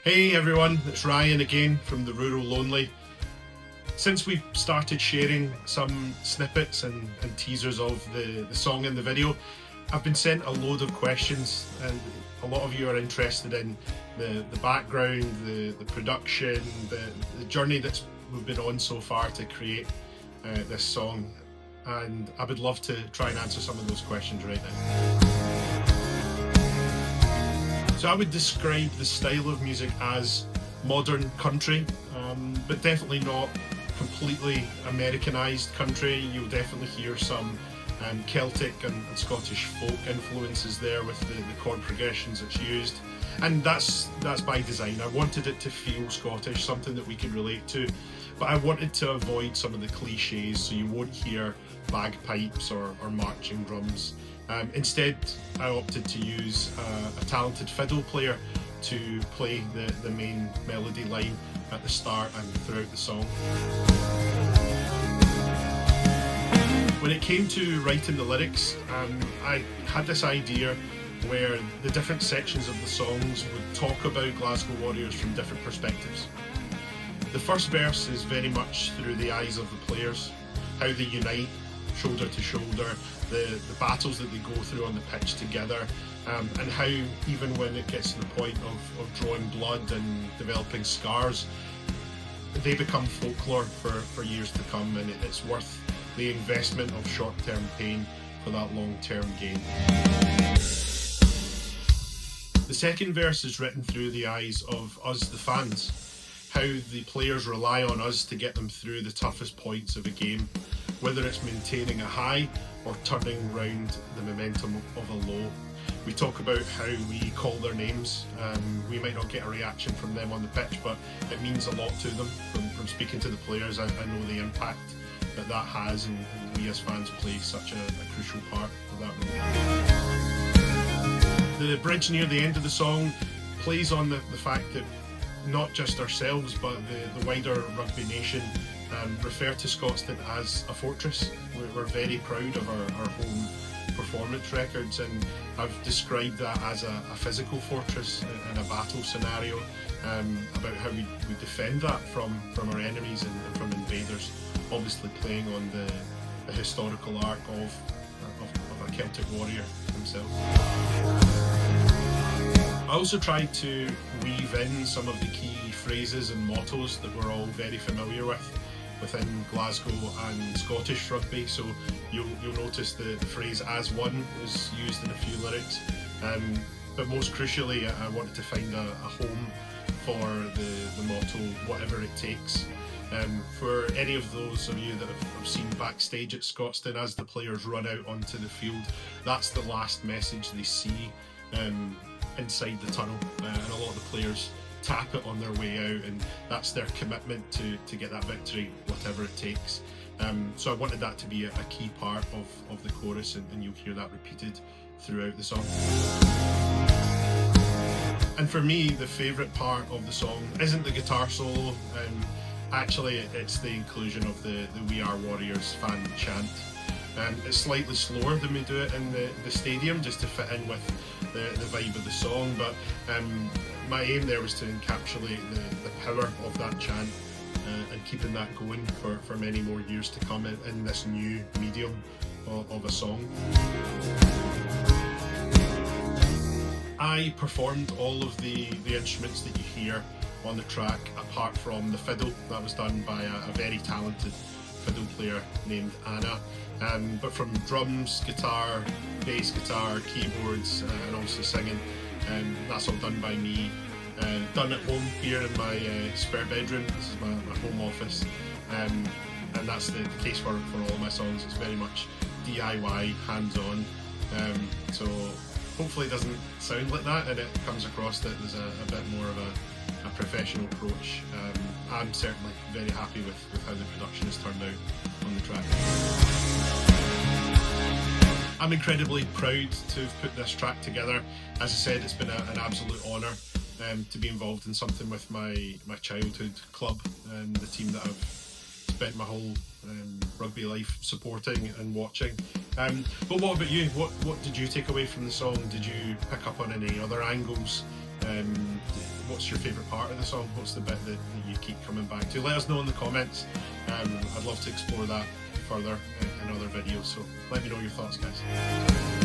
Hey everyone, it's Ryan again from the Rural Lonely. Since we've started sharing some snippets and teasers of the song and the video, I've been sent a load of questions, and a lot of you are interested in the background, the production, the journey that we've been on so far to create this song, and I would love to try and answer some of those questions right now. So I would describe the style of music as modern country, but definitely not completely Americanized country. You'll definitely hear some Celtic and Scottish folk influences there with the chord progressions that's used, and that's by design. I wanted it to feel Scottish, something that we could relate to, but I wanted to avoid some of the cliches, so you won't hear bagpipes or marching drums. Instead, I opted to use a talented fiddle player to play the main melody line at the start and throughout the song. When it came to writing the lyrics, I had this idea where the different sections of the songs would talk about Glasgow Warriors from different perspectives. The first verse is very much through the eyes of the players, how they unite shoulder to shoulder, the battles that they go through on the pitch together, and how even when it gets to the point of drawing blood and developing scars, they become folklore for years to come, and it's worth the investment of short-term pain for that long-term gain. The second verse is written through the eyes of us, the fans, how the players rely on us to get them through the toughest points of a game, whether it's maintaining a high or turning round the momentum of a low. We talk about how we call their names. We might not get a reaction from them on the pitch, but it means a lot to them. From speaking to the players, I know the impact that has, and we as fans play such a crucial part of that role. The bridge near the end of the song plays on the fact that not just ourselves, but the wider rugby nation refer to Scotstoun as a fortress. We're very proud of our home performance records, and I've described that as a physical fortress in a battle scenario, about how we defend that from our enemies and from invaders, obviously playing on the historical arc of a Celtic warrior himself. I also tried to weave in some of the key phrases and mottos that we're all very familiar with within Glasgow and Scottish rugby. So you'll notice the phrase "as one" is used in a few lyrics, but most crucially I wanted to find a home for the motto "whatever it takes." For any of those of you that have seen backstage at Scotstoun, as the players run out onto the field, that's the last message they see inside the tunnel, and a lot of the players tap it on their way out, and that's their commitment to get that victory, whatever it takes. So I wanted that to be a key part of the chorus, and you'll hear that repeated throughout the song. And for me, the favourite part of the song isn't the guitar solo. Actually, it's the inclusion of the "We Are Warriors" fan chant. It's slightly slower than we do it in the stadium, just to fit in with the vibe of the song, but my aim there was to encapsulate the power of that chant, and keeping that going for many more years to come in this new medium of a song. I performed all of the instruments that you hear on the track, apart from the fiddle. That was done by a very talented fiddle player named Anna. But from drums, guitar, bass guitar, keyboards, and also singing, that's all done by me. Done at home here in my spare bedroom. This is my home office, and that's the case for all my songs. It's very much DIY, hands-on. So hopefully it doesn't sound like that, and it comes across that there's a bit more of a professional approach. I'm certainly very happy with how the production has turned out on the track. I'm incredibly proud to have put this track together. As I said, it's been an absolute honour to be involved in something with my childhood club, and the team that I've spent my whole rugby life supporting and watching. But what about you? What did you take away from the song? Did you pick up on any other angles What's your favourite part of the song? What's the bit that you keep coming back to? Let us know in the comments. I'd love to explore that further in other videos, so let me know your thoughts, guys.